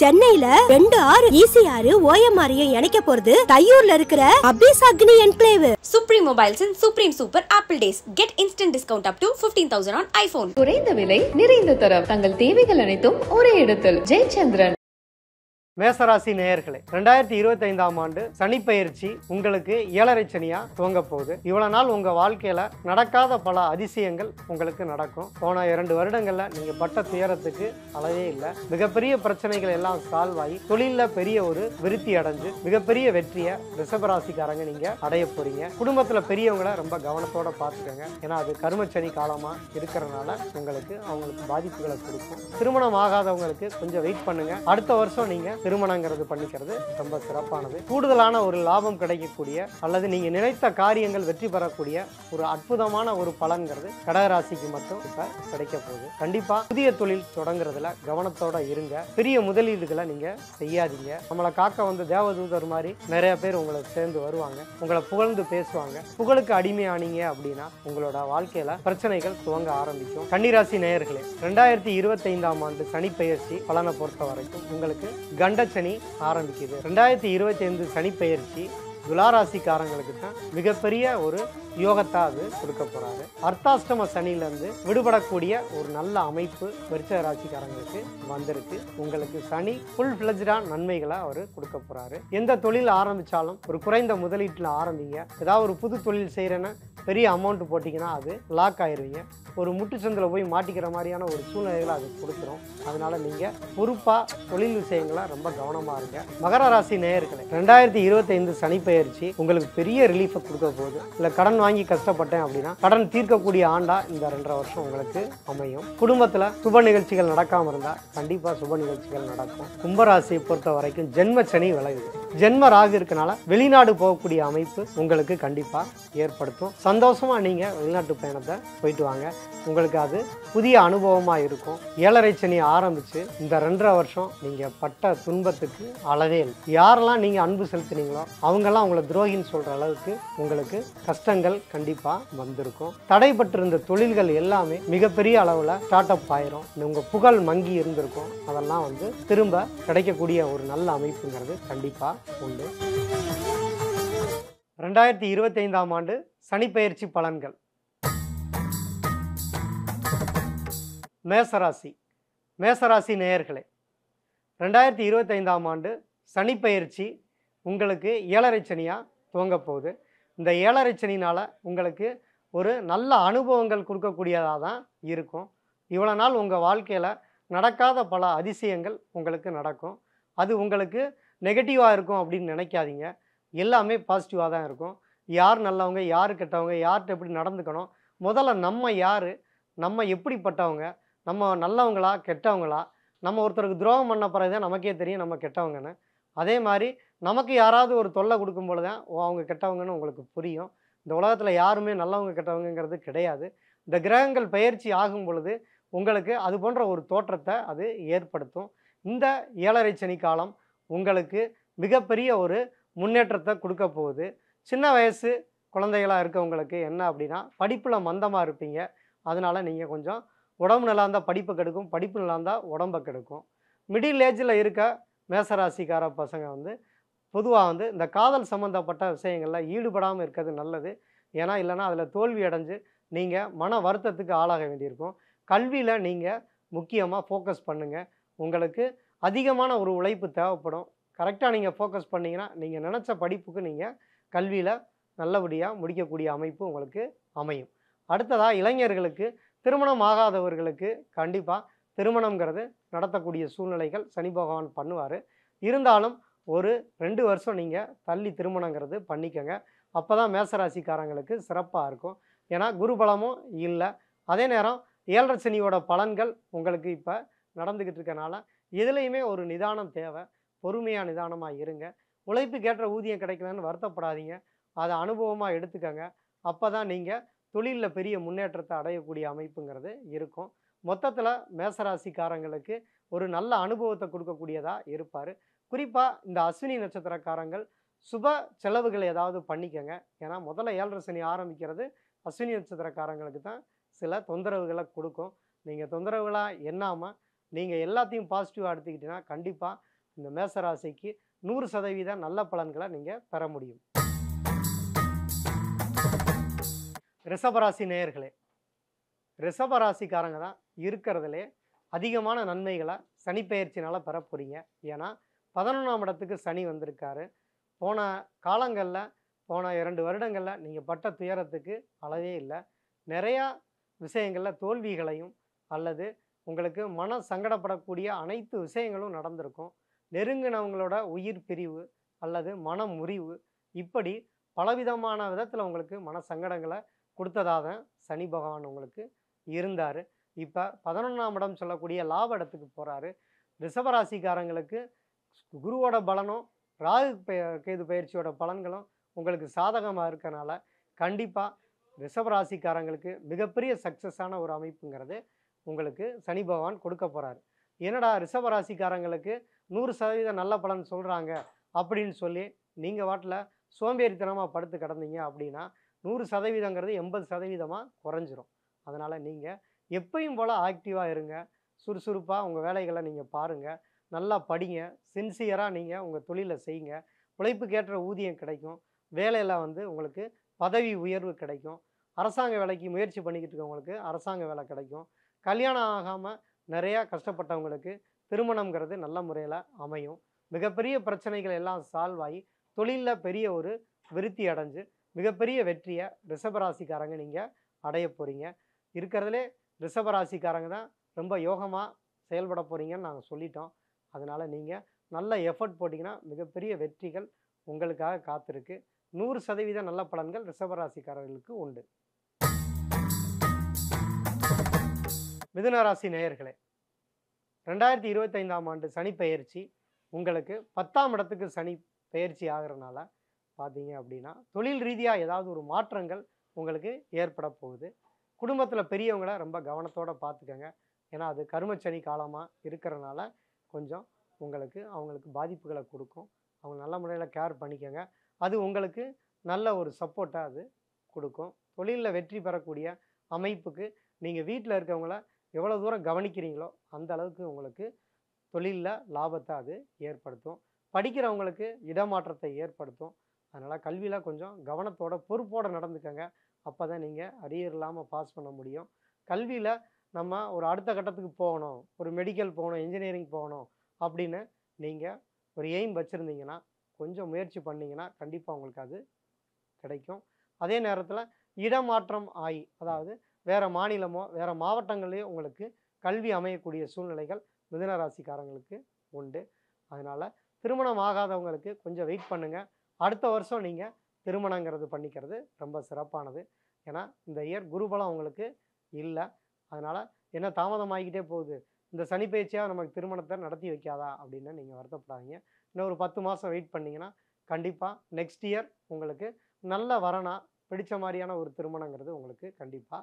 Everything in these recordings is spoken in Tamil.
சென்னையில 2 ஆறு ECR OMR இணைக்க போறது தையூர்ல இருக்கிற அபிஸ் அக்னி enclave. Supreme Mobiles and Supreme Super Apple Days. Get instant discount up to 15,000 on iPhone. குறைந்த விலை நிறைந்த தரம் தங்கள் தேவைகள் அனைத்தும் ஒரே இடத்தில். ஜெயச்சந்திரன். மேசராசி நேயர்களே, 2025ஆம் ஆண்டு சனிப்பெயர்ச்சி உங்களுக்கு 7.5 சனியா துவங்க போகுது. இவ்வளவு நாள் உங்க வாழ்க்கையில நடக்காத பல அதிசயங்கள் உங்களுக்கு நடக்கும். போன 2 வருடங்கள்ல நீங்க பட்ட துயரத்துக்கு அளவே இல்லை. மிகப்பெரிய பிரச்சனைகள் எல்லாம் சால்வ் ஆகி தொழில பெரிய ஒரு விருத்தி அடைஞ்சு மிகப்பெரிய வெற்றியை ரிஷபராசிக்காரங்க நீங்க அடைய போறீங்க. குடும்பத்துல பெரியவங்களை ரொம்ப கவனத்தோட பார்த்துக்கோங்க. ஏன்னா அது கருமச்சனி காலமா இருக்கிறதுனால அவங்களுக்கு பாதிப்புகளை கொடுக்கும். திருமணம் ஆகாதவங்களுக்கு கொஞ்சம் வெயிட் பண்ணுங்க. அடுத்த வருஷம் நீங்க திருமணங்கிறது பண்ணிக்கிறது ரொம்ப சிறப்பானது. கூடுதலான ஒரு லாபம் கிடைக்கக்கூடிய அல்லது நீங்க நினைத்த காரியங்கள் வெற்றி பெறக்கூடிய ஒரு அற்புதமான ஒரு பலன்கிறது கடகராசிக்கு மட்டும் இப்ப கிடைக்க போகுது. கண்டிப்பா புதிய தொழில் தொடங்குறதுல கவனத்தோட இருங்க. பெரிய முதலீடுகளை நீங்க செய்யாதீங்க. நம்மளை காக்க வந்து தேவதூதர் மாதிரி நிறைய பேர் உங்களை சேர்ந்து வருவாங்க, உங்களை புகழ்ந்து பேசுவாங்க. புகழுக்கு அடிமையானீங்க அப்படின்னா உங்களோட வாழ்க்கையில பிரச்சனைகள் துவங்க ஆரம்பிக்கும். கன்னிராசி நேயர்களே, 2025ஆம் ஆண்டு சனிப்பெயர்ச்சி பலனை பொறுத்த வரைக்கும் உங்களுக்கு கண்டச்சனி ஆரம்பிக்குது. 2025 சனிப்பெயர்ச்சி துளாராசிக்காரங்களுக்கு தான் மிகப்பெரிய ஒரு யோகத்தை அது கொடுக்க போறாரு. அர்த்தாஷ்டம சனியிலிருந்து விடுபடக்கூடிய ஒரு நல்ல அமைப்பு விருச்சிக ராசிக்காரங்களுக்கு வந்திருக்கு. உங்களுக்கு சனி ஃபுல் ஃபிளஜ்டா நன்மைகளை அவர் கொடுக்க போறாரு. எந்த தொழில் ஆரம்பிச்சாலும் ஒரு குறைந்த முதலீட்டில் ஆரம்பிங்க. ஏதாவது ஒரு புது தொழில் செய்யறேன்னா பெரிய அமௌண்ட் போட்டிங்கன்னா அது லாக் ஆயிடுவீங்க. ஒரு முட்டுச்சந்தில் போய் மாட்டிக்கிற மாதிரியான ஒரு சூழ்நிலைகளை அது கொடுத்துரும். அதனால நீங்க பொறுப்பா தொழில் விஷயங்களை ரொம்ப கவனமா இருங்க. மகர ராசி நேயர்களே, 2025 சனிப்பெயர்ச்சி உங்களுக்கு பெரிய ரிலீஃபை கொடுக்க போகுது. இல்ல கடன் வாங்கி கஷ்டப்பட்டேன் அப்படின்னா கடன் தீர்க்கக்கூடிய ஆண்டா இந்த 2.5 வருஷம் உங்களுக்கு அமையும். குடும்பத்துல சுப நிகழ்ச்சிகள் நடக்காம இருந்தா கண்டிப்பா சுப நிகழ்ச்சிகள் நடக்கும். கும்பராசியை பொறுத்த வரைக்கும் ஜென்ம சனி விலகுது. ஜென்ம ராகு இருக்கனால வெளிநாடு போகக்கூடிய அமைப்பு உங்களுக்கு கண்டிப்பா ஏற்படுத்தும். சந்தோஷமா நீங்க வெளிநாட்டு பயணத்தை போயிட்டு வாங்க. உங்களுக்கு அது புதிய அனுபவமா இருக்கும். 7.5 சனி ஆரம்பிச்சு இந்த 2.5 வருஷம் நீங்க பட்ட துன்பத்துக்கு அளவே இல்லை. யாரெல்லாம் நீங்க அன்பு செலுத்தினீங்களோ அவங்கெல்லாம் உங்களை துரோகின்னு சொல்ற அளவுக்கு உங்களுக்கு கஷ்டங்கள் கண்டிப்பா வந்திருக்கும். தடைபட்டிருந்த தொழில்கள் எல்லாமே மிகப்பெரிய அளவுல ஸ்டார்ட் அப் ஆயிரும். உங்க புகழ் மங்கி இருந்திருக்கும். அதெல்லாம் வந்து திரும்ப கிடைக்கக்கூடிய ஒரு நல்ல அமைப்புங்கிறது கண்டிப்பா உண்டு. 2025ஆம் ஆண்டு சனிப்பெயர்ச்சி பலன்கள். மேசராசி நேயர்களே, 2025ஆம் ஆண்டு சனிப்பெயர்ச்சி உங்களுக்கு 7.5 சனியா துவங்க போகுது. இந்த 7.5 சனினால உங்களுக்கு ஒரு நல்ல அனுபவங்கள் கொடுக்கக்கூடியதாக தான் இருக்கும். இவ்வளோ நாள் உங்கள் வாழ்க்கையில் நடக்காத பல அதிசயங்கள் உங்களுக்கு நடக்கும். அது உங்களுக்கு நெகட்டிவாக இருக்கும் அப்படின்னு நினைக்காதீங்க. எல்லாமே பாசிட்டிவாக தான் இருக்கும். யார் நல்லவங்க, யார் கெட்டவங்க, யார்கிட்ட எப்படி நடந்துக்கணும், முதல்ல நம்ம யார், நம்ம எப்படிப்பட்டவங்க, நம்ம நல்லவங்களா கெட்டவங்களா, நம்ம ஒருத்தருக்கு துரோகம் பண்ண பிறகு தான் நமக்கே தெரியும் நம்ம கெட்டவங்கன்னு. அதே மாதிரி நமக்கு யாராவது ஒரு தொல்லை கொடுக்கும்போது தான் அவங்க கெட்டவங்கன்னு உங்களுக்கு புரியும். இந்த உலகத்தில் யாருமே நல்லவங்க கெட்டவங்கிறது கிடையாது. இந்த கிரகங்கள் பயிற்சி ஆகும் பொழுது உங்களுக்கு அது போன்ற ஒரு தோற்றத்தை அது ஏற்படுத்தும். இந்த 7.5 சனி காலம் உங்களுக்கு மிகப்பெரிய ஒரு முன்னேற்றத்தை கொடுக்க போகுது. சின்ன வயசு குழந்தைகளாக இருக்கவங்களுக்கு என்ன அப்படின்னா படிப்பில் மந்தமாக இருப்பீங்க. அதனால் நீங்கள் கொஞ்சம் உடம்பு நல்லா இருந்தால் படிப்பு கெடுக்கும், படிப்பு நல்லா இருந்தால் உடம்பை கெடுக்கும். மிடில் ஏஜில் இருக்க மேசராசிக்கார பசங்க வந்து பொதுவாக வந்து இந்த காதல் சம்மந்தப்பட்ட விஷயங்களில் ஈடுபடாமல் இருக்கிறது நல்லது. ஏன்னா இல்லைனா அதில் தோல்வி அடைஞ்சு நீங்கள் மன வருத்தத்துக்கு ஆளாக வேண்டியிருக்கும். கல்வியில் நீங்கள் முக்கியமாக ஃபோக்கஸ் பண்ணுங்கள். உங்களுக்கு அதிகமான ஒரு உழைப்பு தேவைப்படும். கரெக்டாக நீங்கள் ஃபோக்கஸ் பண்ணிங்கன்னா நீங்கள் நினச்ச படிப்புக்கு நீங்கள் கல்வியில் நல்லபடியாக முடிக்கக்கூடிய அமைப்பு உங்களுக்கு அமையும். அடுத்ததாக இளைஞர்களுக்கு, திருமணம் ஆகாதவர்களுக்கு கண்டிப்பாக திருமணங்கிறது நடத்தக்கூடிய சூழ்நிலைகள் சனி பகவான் பண்ணுவார். இருந்தாலும் ஒரு 2 வருஷம் நீங்கள் தள்ளி திருமணங்கிறது பண்ணிக்கங்க. அப்போ தான் மேசராசிக்காரங்களுக்கு சிறப்பாக இருக்கும். ஏன்னா குரு பலமும் இல்லை. அதே நேரம் 7.5 சனியோட பலன்கள் உங்களுக்கு இப்போ நடந்துக்கிட்டு இருக்கனால எதுலேயுமே ஒரு நிதானம் தேவை. பொறுமையாக நிதானமாக இருங்க. உழைப்புக்கேற்ற ஊதியம் கிடைக்கலன்னு வருத்தப்படாதீங்க. அதை அனுபவமாக எடுத்துக்கங்க. அப்போ தான் நீங்கள் தொழிலில் பெரிய முன்னேற்றத்தை அடையக்கூடிய அமைப்புங்கிறது இருக்கும். மொத்தத்தில் மேசராசிக்காரங்களுக்கு ஒரு நல்ல அனுபவத்தை கொடுக்கக்கூடியதாக இருப்பார். குறிப்பாக இந்த அஸ்வினி நட்சத்திரக்காரங்கள் சுப செலவுகள் ஏதாவது பண்ணிக்கங்க. ஏன்னா முதல்ல 7.5 சனி ஆரம்பிக்கிறது அஸ்வினி நட்சத்திரக்காரங்களுக்கு தான் சில தொந்தரவுகளை கொடுக்கும். நீங்கள் தொந்தரவுகளாக எண்ணாமல் நீங்கள் எல்லாத்தையும் பாசிட்டிவாக எடுத்துக்கிட்டீங்கன்னா கண்டிப்பாக இந்த மேசராசிக்கு 100% நல்ல பலன்களை நீங்கள் பெற முடியும். ரிஷபராசி நேயர்களே, ரிஷபராசிக்காரங்க தான் இருக்கிறதுலே அதிகமான நன்மைகளை சனிப்பெயர்ச்சினால் பெற போகிறீங்க. ஏன்னா 11ஆம் இடத்துக்கு சனி வந்திருக்காரு. போன காலங்களில் போன 2 வருடங்களில் நீங்கள் பட்ட துயரத்துக்கு அளவே இல்லை. நிறையா விஷயங்களில் தோல்விகளையும் அல்லது உங்களுக்கு மன சங்கடப்படக்கூடிய அனைத்து விஷயங்களும் நடந்திருக்கும். நெருங்கினவங்களோட உயிர் பிரிவு அல்லது மன முறிவு, இப்படி பலவிதமான விதத்தில் உங்களுக்கு மன சங்கடங்களை கொடுத்ததாக தான் சனி பகவான் உங்களுக்கு இருந்தார். இப்போ 11ஆம் இடம் சொல்லக்கூடிய லாப இடத்துக்கு போகிறாரு. ரிஷபராசிக்காரங்களுக்கு குருவோட பலனும் ராகு கேது பயிற்சியோட பலன்களும் உங்களுக்கு சாதகமாக இருக்கனால கண்டிப்பாக ரிஷபராசிக்காரங்களுக்கு மிகப்பெரிய சக்ஸஸான ஒரு அமைப்புங்கிறது உங்களுக்கு சனி பகவான் கொடுக்க போகிறாரு. என்னடா ரிஷபராசிக்காரங்களுக்கு 100% நல்ல பலன் சொல்கிறாங்க அப்படின்னு சொல்லி நீங்கள் வாட்டில் சோம்பேறித்தனமாக படுத்து கிடந்தீங்க அப்படின்னா 100%ங்கிறது 80% குறைஞ்சிரும். அதனால் நீங்கள் எப்பயும் போல் ஆக்டிவாக இருங்க. சுறுசுறுப்பாக உங்கள் வேலைகளை நீங்கள் பாருங்கள். நல்லா படிங்க. சின்சியராக நீங்கள் உங்கள் தொழிலை செய்யுங்க. உழைப்புக்கேற்ற ஊதியம் கிடைக்கும். வேலையில் உங்களுக்கு பதவி உயர்வு கிடைக்கும். அரசாங்க வேலைக்கு முயற்சி பண்ணிக்கிட்டு இருக்கவங்களுக்கு அரசாங்க வேலை கிடைக்கும். கல்யாணம் ஆகாமல் நிறையா கஷ்டப்பட்டவங்களுக்கு திருமணங்கிறது நல்ல முறையில் அமையும். மிகப்பெரிய பிரச்சனைகள் எல்லாம் சால்வ் ஆகி தொழிலில் பெரிய ஒரு விருத்தி அடைஞ்சு மிகப்பெரிய வெற்றியை ரிஷபராசிக்காரங்க நீங்கள் அடைய போகிறீங்க. இருக்கிறதுலே ரிஷபராசிக்காரங்க தான் ரொம்ப யோகமாக செயல்பட போகிறீங்கன்னு நாங்கள் சொல்லிட்டோம். அதனால் நீங்கள் நல்ல எஃபர்ட் போட்டிங்கன்னா மிகப்பெரிய வெற்றிகள் உங்களுக்காக காத்திருக்கு. 100% நல்ல பலன்கள் ரிஷபராசிக்காரர்களுக்கு உண்டு. மிதுனராசி நேயர்களே, 2025ஆம் ஆண்டு சனி பெயர்ச்சி உங்களுக்கு 10ஆம் இடத்துக்கு சனி பெயர்ச்சி ஆகிறனால பார்த்தீங்க அப்படின்னா தொழில் ரீதியாக ஏதாவது ஒரு மாற்றங்கள் உங்களுக்கு ஏற்பட போகுது. குடும்பத்தில் பெரியவங்களை ரொம்ப கவனத்தோடு பார்த்துக்கங்க. ஏன்னா அது கருமச்சனி காலமாக இருக்கிறனால கொஞ்சம் அவங்களுக்கு பாதிப்புகளை கொடுக்கும். அவங்க நல்ல முறையில் கேர் பண்ணிக்கங்க. அது உங்களுக்கு நல்ல ஒரு சப்போர்ட்டாக அது கொடுக்கும். தொழிலில் வெற்றி பெறக்கூடிய அமைப்புக்கு நீங்கள் வீட்டில் இருக்கவங்கள எவ்வளோ தூரம் கவனிக்கிறீங்களோ அந்த அளவுக்கு உங்களுக்கு தொழிலில் லாபத்தை அது ஏற்படுத்தும். படிக்கிறவங்களுக்கு இடமாற்றத்தை ஏற்படுத்தும். அதனால் கல்வியில் கொஞ்சம் கவனத்தோட பொறுப்போடு நடந்துக்கங்க. அப்போ தான் நீங்கள் அரியர் இல்லாமல் பாஸ் பண்ண முடியும். கல்வியில் நம்ம ஒரு அடுத்த கட்டத்துக்கு போகணும், ஒரு மெடிக்கல் போகணும், இன்ஜினியரிங் போகணும் அப்படின்னு நீங்கள் ஒரு எய்ம் வச்சுருந்தீங்கன்னா கொஞ்சம் முயற்சி பண்ணிங்கன்னா கண்டிப்பாக உங்களுக்கு அது கிடைக்கும். அதே நேரத்தில் இடமாற்றம் ஆகி, அதாவது வேறு மாநிலமோ வேறு மாவட்டங்களையோ உங்களுக்கு கல்வி அமையக்கூடிய சூழ்நிலைகள் மிதுனராசிக்காரங்களுக்கு உண்டு. அதனால் திருமணம் ஆகாதவங்களுக்கு கொஞ்சம் வெயிட் பண்ணுங்கள். அடுத்த வருஷம் நீங்கள் திருமணங்கிறது பண்ணிக்கிறது ரொம்ப சிறப்பானது. ஏன்னா இந்த இயர் குருபலம் உங்களுக்கு இல்லை. அதனால் என்ன தாமதமாகிக்கிட்டே போகுது, இந்த சனி பயிற்சியாக நமக்கு திருமணத்தை நடத்தி வைக்காதா அப்படின்னு நீங்கள் வருத்தப்படாதீங்க. இன்னும் ஒரு 10 மாதம் வெயிட் பண்ணிங்கன்னா கண்டிப்பாக நெக்ஸ்ட் இயர் உங்களுக்கு நல்ல வரனா பிடிச்ச மாதிரியான ஒரு திருமணங்கிறது உங்களுக்கு கண்டிப்பாக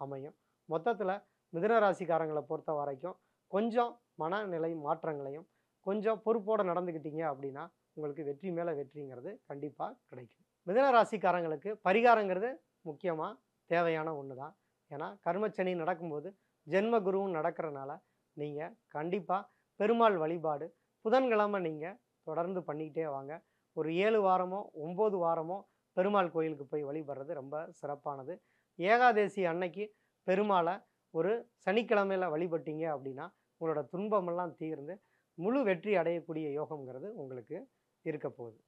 அமையும். மொத்தத்தில் மிதுனராசிக்காரங்களை பொறுத்த வரைக்கும் கொஞ்சம் மனநிலை மாற்றங்களையும் கொஞ்சம் பொறுப்போடு நடந்துக்கிட்டீங்க அப்படின்னா உங்களுக்கு வெற்றி மேலே வெற்றிங்கிறது கண்டிப்பாக கிடைக்கும். மிதுனராசிக்காரங்களுக்கு பரிகாரங்கிறது முக்கியமாக தேவையான ஒன்று தான். ஏன்னா கர்மச்சனி நடக்கும்போது ஜென்ம குருவும் நடக்கிறனால நீங்கள் கண்டிப்பாக பெருமாள் வழிபாடு புதன்கிழமை நீங்கள் தொடர்ந்து பண்ணிக்கிட்டே வாங்க. ஒரு 7 வாரமோ 9 வாரமோ பெருமாள் கோயிலுக்கு போய் வழிபடுறது ரொம்ப சிறப்பானது. ஏகாதேசி அன்னைக்கு பெருமாளை ஒரு சனிக்கிழமையில் வழிபட்டீங்க அப்படின்னா உங்களோட துன்பமெல்லாம் தீர்ந்து முழு வெற்றி அடையக்கூடிய யோகம்ங்கிறது உங்களுக்கு இருக்க போகுது.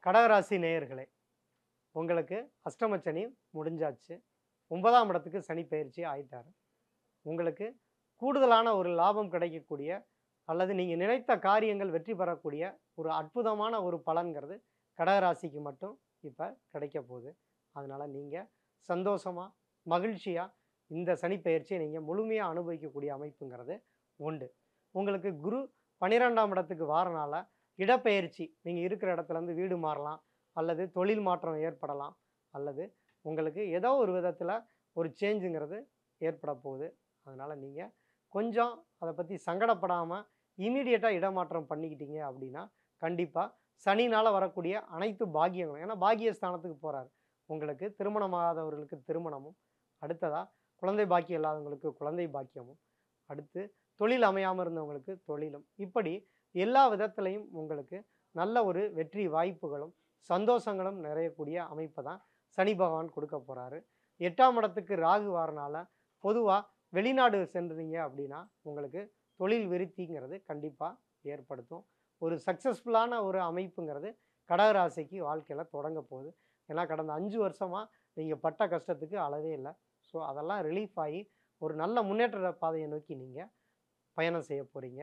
கடகராசி நேயர்களே, உங்களுக்கு அஷ்டமச்சனி முடிஞ்சாச்சு. 9ஆம் இடத்துக்கு சனி பயிற்சி ஆயிட்டார். உங்களுக்கு கூடுதலான ஒரு லாபம் கிடைக்கக்கூடிய அல்லது நீங்கள் நினைத்த காரியங்கள் வெற்றி பெறக்கூடிய ஒரு அற்புதமான ஒரு பலன்கிறது கடகராசிக்கு மட்டும் இப்போ கிடைக்க போகுது. அதனால் நீங்கள் சந்தோஷமாக மகிழ்ச்சியாக இந்த சனி பயிற்சியை நீங்கள் முழுமையாக அனுபவிக்கக்கூடிய அமைப்புங்கிறது உண்டு. உங்களுக்கு குரு 12ஆம் இடத்துக்கு வாரனால இடப்பெயர்ச்சி, நீங்கள் இருக்கிற இடத்துலேருந்து வீடு மாறலாம் அல்லது தொழில் மாற்றம் ஏற்படலாம் அல்லது உங்களுக்கு ஏதோ ஒரு விதத்தில் ஒரு சேஞ்சுங்கிறது ஏற்பட போகுது. அதனால் நீங்கள் கொஞ்சம் அதை பற்றி சங்கடப்படாமல் இமீடியட்டாக இடமாற்றம் பண்ணிக்கிட்டீங்க அப்படின்னா கண்டிப்பாக சனினால் வரக்கூடிய அனைத்து பாக்கியங்களும், ஏன்னா பாக்கியஸ்தானத்துக்கு போகிறார், உங்களுக்கு திருமணமாகாதவர்களுக்கு திருமணமும், அடுத்ததாக குழந்தை பாக்கியம் இல்லாதவங்களுக்கு குழந்தை பாக்கியமும், அடுத்து தொழில் அமையாமல் இருந்தவங்களுக்கு தொழிலும், இப்படி எல்லா விதத்துலையும் உங்களுக்கு நல்ல ஒரு வெற்றி வாய்ப்புகளும் சந்தோஷங்களும் நிறையக்கூடிய அமைப்பை தான் சனி பகவான் கொடுக்க போகிறாரு. 8ஆம் இடத்துக்கு ராகு வரனால பொதுவாக வெளிநாடு சென்றீங்க அப்படின்னா உங்களுக்கு தொழில் விருத்திங்கிறது கண்டிப்பாக ஏற்படுத்தும். ஒரு சக்ஸஸ்ஃபுல்லான ஒரு அமைப்புங்கிறது கடகராசிக்கு வாழ்க்கையில் தொடங்க போகுது. ஏன்னா கடந்த 5 வருஷமாக நீங்கள் பட்ட கஷ்டத்துக்கு அளவே இல்லை. ஸோ அதெல்லாம் ரிலீஃப் ஆகி ஒரு நல்ல முன்னேற்ற பாதையை நோக்கி நீங்கள் பயணம் செய்ய போகிறீங்க.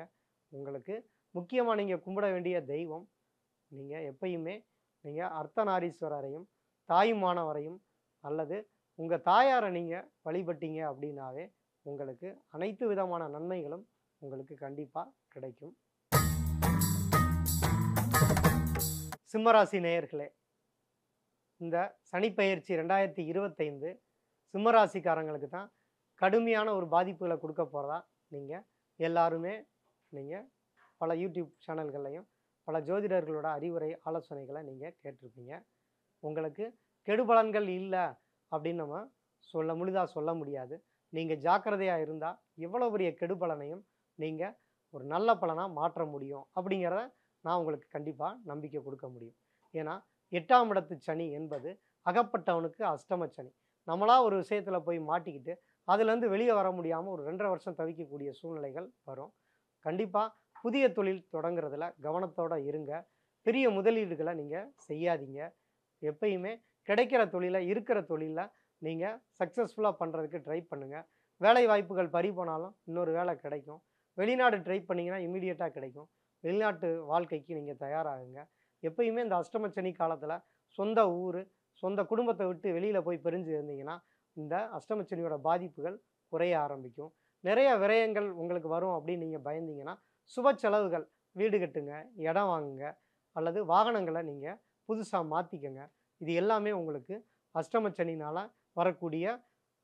உங்களுக்கு முக்கியமாக நீங்கள் கும்பிட வேண்டிய தெய்வம், நீங்கள் எப்பயுமே நீங்கள் அர்த்தநாரீஸ்வரரையும் தாயுமானவரையும் அல்லது உங்கள் தாயாரை நீங்கள் வழிபட்டீங்க அப்படின்னாவே உங்களுக்கு அனைத்து விதமான நன்மைகளும் உங்களுக்கு கண்டிப்பாக கிடைக்கும். சிம்மராசி நேயர்களே, இந்த சனிப்பெயர்ச்சி 2025 சிம்மராசிக்காரங்களுக்கு தான் கடுமையான ஒரு பாதிப்புகளை கொடுக்க போகிறதா நீங்கள் எல்லாருமே பல யூடியூப் சேனல்கள்லையும் பல ஜோதிடர்களோட அறிவுரை ஆலோசனைகளை நீங்கள் கேட்டிருப்பீங்க. உங்களுக்கு கெடுபலன்கள் இல்லை அப்படின்னு நம்ம முழுதாக சொல்ல முடியாது. நீங்கள் ஜாக்கிரதையாக இருந்தால் எவ்வளோ பெரிய கெடுபலனையும் நீங்கள் ஒரு நல்ல பலனாக மாற்ற முடியும் அப்படிங்கிறத நான் உங்களுக்கு கண்டிப்பாக நம்பிக்கை கொடுக்க முடியும். ஏன்னா 8ஆம் இடத்து சனி என்பது அகப்பட்டவனுக்கு அஷ்டம சனி. நம்மளா ஒரு விஷயத்தில் போய் மாட்டிக்கிட்டு அதுலேருந்து வெளியே வர முடியாமல் ஒரு 2.5 வருஷம் தவிக்கக்கூடிய சூழ்நிலைகள் வரும். கண்டிப்பாக புதிய தொழில் தொடங்குறதுல கவனத்தோடு இருங்க. பெரிய முதலீடுகளை நீங்கள் செய்யாதீங்க. எப்பயுமே கிடைக்கிற தொழிலை இருக்கிற தொழிலில் நீங்கள் சக்ஸஸ்ஃபுல்லாக பண்ணுறதுக்கு ட்ரை பண்ணுங்கள். வேலை வாய்ப்புகள் பறி போனாலும் இன்னொரு வேலை கிடைக்கும். வெளிநாடு ட்ரை பண்ணிங்கன்னா இமீடியட்டாக கிடைக்கும். வெளிநாட்டு வாழ்க்கைக்கு நீங்கள் தயாராகுங்க. எப்பயுமே இந்த அஷ்டமச்சனி காலத்தில் சொந்த ஊர் சொந்த குடும்பத்தை விட்டு வெளியில் போய் பிரிஞ்சு இருந்தீங்கன்னா இந்த அஷ்டமச்சனியோட பாதிப்புகள் குறைய ஆரம்பிக்கும். நிறைய விரயங்கள் உங்களுக்கு வரும் அப்படின்னு நீங்கள் பயந்தீங்கன்னா சுப செலவுகள், வீடு கட்டுங்க, இடம் வாங்குங்க அல்லது வாகனங்களை நீங்கள் புதுசாக மாற்றிக்கங்க. இது எல்லாமே உங்களுக்கு அஷ்டமச்சனினால் வரக்கூடிய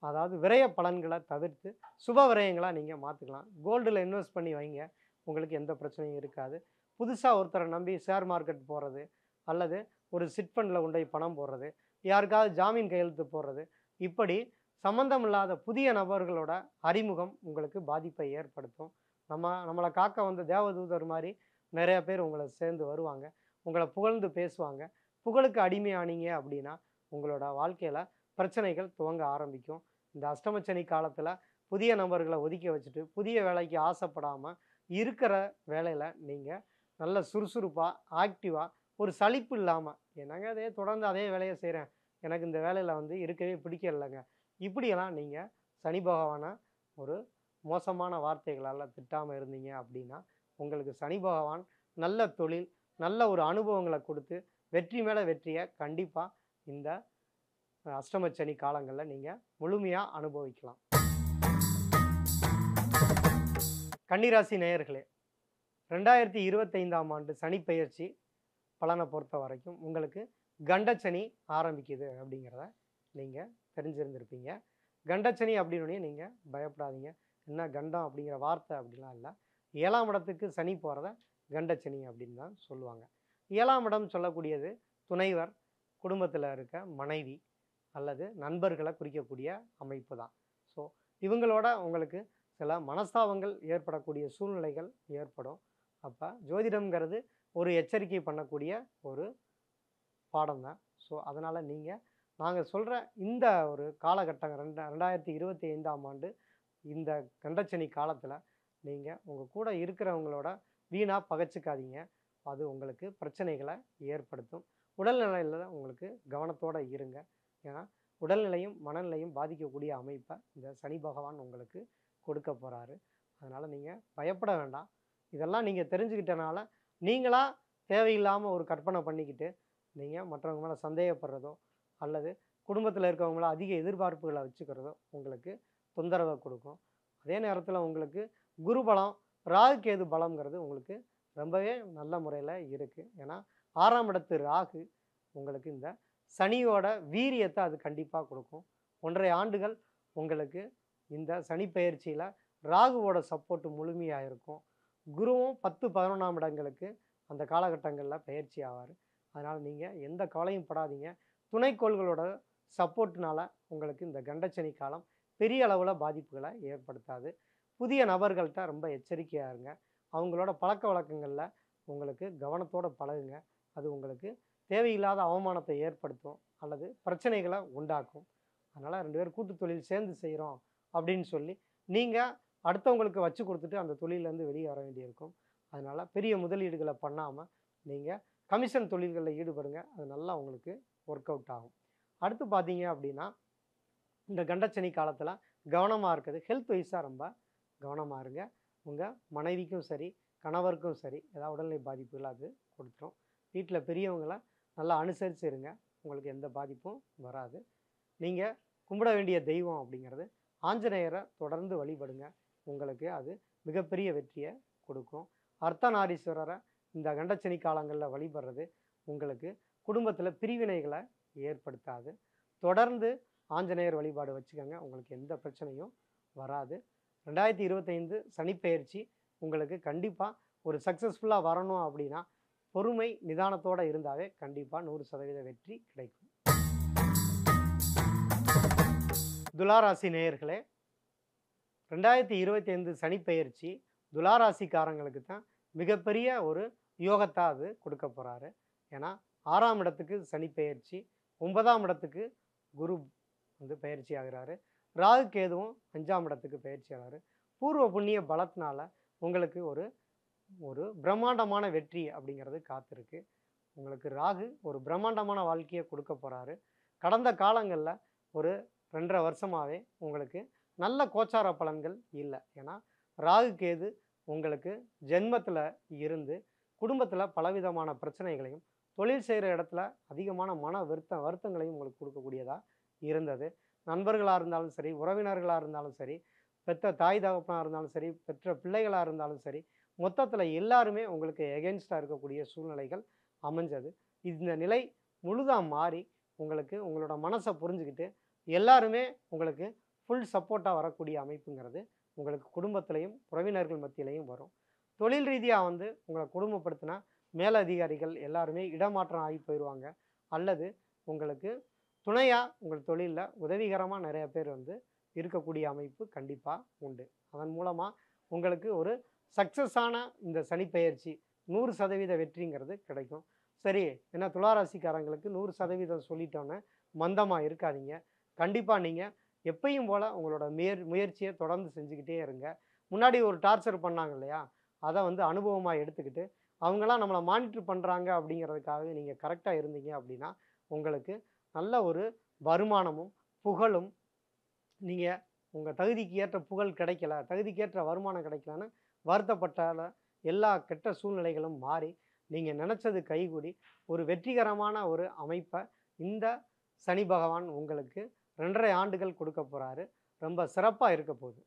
அதாவது விரய பலன்களை தவிர்த்து சுப விரயங்களாக நீங்கள் மாற்றிக்கலாம். கோல்டில் இன்வெஸ்ட் பண்ணி வைங்க, உங்களுக்கு எந்த பிரச்சனையும் இருக்காது. புதுசாக ஒருத்தரை நம்பி ஷேர் மார்க்கெட் போடுறது அல்லது ஒரு சிட் ஃபண்டில் கொண்டு போய் பணம் போடுறது, யாருக்காவது ஜாமீன் கையெழுத்து போடுறது, இப்படி சம்மந்தம் இல்லாத புதிய நபர்களோட அறிமுகம் உங்களுக்கு பாதிப்பை ஏற்படுத்தும். நம்மளை காக்க வந்த தேவதூதர் மாதிரி நிறைய பேர் உங்களை சேர்ந்து வருவாங்க, உங்களை புகழ்ந்து பேசுவாங்க. புகழுக்கு அடிமையானீங்க அப்படின்னா உங்களோட வாழ்க்கையில் பிரச்சனைகள் துவங்க ஆரம்பிக்கும். இந்த அஷ்டமச்சனி காலத்தில் புதிய நபர்களை ஒதுக்கி வச்சுட்டு புதிய வேலைக்கு ஆசைப்படாமல் இருக்கிற வேலையில் நீங்கள் நல்ல சுறுசுறுப்பாக ஆக்டிவாக ஒரு சலிப்பு இல்லாமல், என்னங்க தொடர்ந்து அதே வேலையை செய்கிறேன், எனக்கு இந்த வேலையில் இருக்கவே பிடிக்கலைங்க, இப்படியெல்லாம் நீங்கள் சனி பகவானை ஒரு மோசமான வார்த்தைகளால் திட்டாமல் இருந்தீங்க அப்படின்னா உங்களுக்கு சனி பகவான் நல்ல தொழில் நல்ல ஒரு அனுபவங்களை கொடுத்து வெற்றி மேலே வெற்றியை கண்டிப்பாக இந்த அஷ்டமச்சனி காலங்களில் நீங்கள் முழுமையாக அனுபவிக்கலாம். கன்னிராசி நேயர்களே, 2025ஆம் ஆண்டு சனிப்பெயர்ச்சி பலனை பொறுத்த வரைக்கும் உங்களுக்கு கண்டச்சனி ஆரம்பிக்குது அப்படிங்கிறத நீங்கள் தெரிஞ்சிருந்திருப்பீங்க. கண்டச்சனி அப்படின்னே நீங்கள் பயப்படாதீங்க. என்ன கண்டம் அப்படிங்கிற வார்த்தை அப்படிலாம் இல்லை. 7ஆம் இடத்துக்கு சனி போகிறத கண்டச்சனி அப்படின்னு தான் சொல்லுவாங்க. 7ஆம் இடம் சொல்லக்கூடியது துணைவர், குடும்பத்தில் இருக்க மனைவி அல்லது நண்பர்களை குறிக்கக்கூடிய அமைப்பு தான். ஸோ இவங்களோட உங்களுக்கு சில மனஸ்தாபங்கள் ஏற்படக்கூடிய சூழ்நிலைகள் ஏற்படும். அப்போ ஜோதிடம்ங்கிறது ஒரு எச்சரிக்கை பண்ணக்கூடிய ஒரு பாடம் தான். ஸோ அதனால் நாங்கள் சொல்கிற இந்த ஒரு காலகட்டம் 2025ஆம் ஆண்டு இந்த கண்டச்சனி காலத்தில் நீங்கள் உங்கள் கூட இருக்கிறவங்களோட வீணாக பகைச்சிக்காதீங்க. அது உங்களுக்கு பிரச்சனைகளை ஏற்படுத்தும். உடல்நிலையில் உங்களுக்கு கவனத்தோடு இருங்க. ஏன்னா உடல்நிலையும் மனநிலையும் பாதிக்கக்கூடிய அமைப்பை இந்த சனி பகவான் உங்களுக்கு கொடுக்க போகிறாரு. அதனால் நீங்கள் பயப்பட வேண்டாம். இதெல்லாம் நீங்கள் தெரிஞ்சுக்கிட்டனால நீங்களாக தேவையில்லாமல் ஒரு கற்பனை பண்ணிக்கிட்டு நீங்கள் மற்றவங்க மேலே சந்தேகப்படுறதோ அல்லது குடும்பத்தில் இருக்கவங்கள அதிக எதிர்பார்ப்புகளை வச்சுக்கிறதோ உங்களுக்கு தொந்தரவை கொடுக்கும். அதே நேரத்தில் உங்களுக்கு குருபலம் ராகு கேது பலம்ங்கிறது உங்களுக்கு ரொம்பவே நல்ல முறையில் இருக்குது. ஏன்னா 6ஆம் இடத்து ராகு உங்களுக்கு இந்த சனியோட வீரியத்தை அது கண்டிப்பாக கொடுக்கும். 1.5 ஆண்டுகள் உங்களுக்கு இந்த சனிப்பெயர்ச்சியில் ராகுவோட சப்போர்ட்டு முழுமையாக இருக்கும். குருவும் 10-11ஆம் இடங்களுக்கு அந்த காலகட்டங்களில் பயிற்சி ஆவார். அதனால் நீங்கள் எந்த கவலையும் படாதீங்க. துணைக்கோள்களோட சப்போர்ட்னால உங்களுக்கு இந்த கண்டச்சனி காலம் பெரிய அளவில் பாதிப்புகளை ஏற்படுத்தாது. புதிய நபர்கள்ட்ட ரொம்ப எச்சரிக்கையாக இருங்க. அவங்களோட பழக்க வழக்கங்களில் உங்களுக்கு கவனத்தோடு பழகுங்க. அது உங்களுக்கு தேவையில்லாத அவமானத்தை ஏற்படுத்தும் அல்லது பிரச்சனைகளை உண்டாக்கும். அதனால் 2 பேர் கூட்டு தொழில் சேர்ந்து செய்கிறோம் அப்படின்னு சொல்லி நீங்கள் அடுத்தவங்களுக்கு வச்சு கொடுத்துட்டு அந்த தொழிலேருந்து வெளியே வர வேண்டியிருக்கும். அதனால் பெரிய முதலீடுகளை பண்ணாமல் நீங்கள் கமிஷன் தொழில்களில் ஈடுபடுங்க. அது நல்லா உங்களுக்கு ஒர்க் அவுட் ஆகும். அடுத்து பார்த்தீங்க அப்படின்னா, இந்த கண்டச்சனி காலத்தில் கவனமாக இருக்கிறது, ஹெல்த் வைஸாக ரொம்ப கவனமாக இருங்க. உங்கள் மனைவிக்கும் சரி கணவருக்கும் சரி ஏதாவது உடல்நிலை பாதிப்புகள் அது கொடுத்துரும். வீட்டில் பெரியவங்களை நல்லா அனுசரித்து இருங்க. உங்களுக்கு எந்த பாதிப்பும் வராது. நீங்கள் கும்பிட வேண்டிய தெய்வம் அப்படிங்கிறது ஆஞ்சநேயரை தொடர்ந்து வழிபடுங்க. உங்களுக்கு அது மிகப்பெரிய வெற்றியை கொடுக்கும். அர்த்தநாரீஸ்வரரை இந்த கண்டச்சனி காலங்களில் வழிபடுறது உங்களுக்கு குடும்பத்தில் பிரிவினைகளை ஏற்படுத்தாது. தொடர்ந்து ஆஞ்சநேயர் வழிபாடு வச்சுக்கோங்க. உங்களுக்கு எந்த பிரச்சனையும் வராது. 2025 சனிப்பெயர்ச்சி உங்களுக்கு கண்டிப்பாக ஒரு சக்ஸஸ்ஃபுல்லாக வரணும் அப்படின்னா பொறுமை நிதானத்தோடு இருந்தாவே கண்டிப்பாக 100% வெற்றி கிடைக்கும். துளாராசி நேயர்களே, 2025 சனிப்பெயர்ச்சி துளாராசிக்காரங்களுக்கு தான் மிகப்பெரிய ஒரு யோகத்தை அது கொடுக்க போகிறாரு. ஏன்னா 6ஆம் இடத்துக்கு சனி பெயர்ச்சி, 9ஆம் இடத்துக்கு குரு வந்து பயிற்சி ஆகிறாரு, ராகு கேதுவும் 5ஆம் இடத்துக்கு பயிற்சி ஆகிறாரு. பூர்வ புண்ணிய பலத்தினால உங்களுக்கு ஒரு ஒரு பிரம்மாண்டமான வெற்றி அப்படிங்கிறது காத்திருக்கு. உங்களுக்கு ராகு ஒரு பிரம்மாண்டமான வாழ்க்கையை கொடுக்க போகிறாரு. கடந்த காலங்களில் ஒரு 2.5 வருஷமாகவே உங்களுக்கு நல்ல கோச்சார பலன்கள் இல்லை. ஏன்னா ராகு கேது உங்களுக்கு ஜென்மத்தில் இருந்து குடும்பத்தில் பலவிதமான பிரச்சனைகளையும் தொழில் செய்கிற இடத்துல அதிகமான மன வருத்தங்களையும் உங்களுக்கு கொடுக்கக்கூடியதாக இருந்தது. நண்பர்களாக இருந்தாலும் சரி, உறவினர்களாக இருந்தாலும் சரி, பெற்ற தாய் தகப்பனாக இருந்தாலும் சரி, பெற்ற பிள்ளைகளாக இருந்தாலும் சரி, மொத்தத்தில் எல்லாருமே உங்களுக்கு எகென்ஸ்டாக இருக்கக்கூடிய சூழ்நிலைகள் அமைஞ்சது. இந்த நிலை முழுதாக மாறி உங்களுக்கு உங்களோட மனசை புரிஞ்சுக்கிட்டு எல்லாருமே உங்களுக்கு ஃபுல் சப்போர்ட்டாக வரக்கூடிய அமைப்புங்கிறது உங்களுக்கு குடும்பத்திலையும் உறவினர்கள் மத்தியிலையும் வரும். தொழில் ரீதியாக வந்து உங்களை குடும்பப்படுத்தினா மேலதிகாரிகள் எல்லாருமே இடமாற்றம் ஆகி போயிடுவாங்க. அல்லது உங்களுக்கு துணையாக உங்கள் தொழிலில் உதவிகரமாக நிறைய பேர் வந்து இருக்கக்கூடிய அமைப்பு கண்டிப்பாக உண்டு. அதன் மூலமாக உங்களுக்கு ஒரு சக்ஸஸான இந்த சனிப்பெயர்ச்சி 100% வெற்றிங்கிறது கிடைக்கும். சரி, ஏன்னா துளாராசிக்காரங்களுக்கு 100% சொல்லிட்டோன்னே மந்தமாக இருக்காதீங்க. கண்டிப்பாக நீங்கள் எப்பயும் போல் உங்களோட முயற்சியை தொடர்ந்து செஞ்சுக்கிட்டே இருங்க. முன்னாடி ஒரு டார்ச்சர் பண்ணாங்க இல்லையா, அதை வந்து அனுபவமாக எடுத்துக்கிட்டு அவங்களாம் நம்மளை மானிட்டர் பண்ணுறாங்க அப்படிங்கிறதுக்காக நீங்கள் கரெக்டாக இருந்தீங்க அப்படின்னா உங்களுக்கு நல்ல ஒரு வருமானமும் புகழும், நீங்கள் உங்கள் தகுதிக்கு ஏற்ற புகழ் கிடைக்கல, தகுதிக்கு ஏற்ற வருமானம் கிடைக்கலன்னு வருத்தப்பட்டால எல்லா கெட்ட சூழ்நிலைகளும் மாறி நீங்கள் நினச்சது கைகூடி ஒரு வெற்றிகரமான ஒரு அமைப்பை இந்த சனி பகவான் உங்களுக்கு 2.5 ஆண்டுகள் கொடுக்க போகிறாரு. ரொம்ப சிறப்பாக இருக்க போகுது.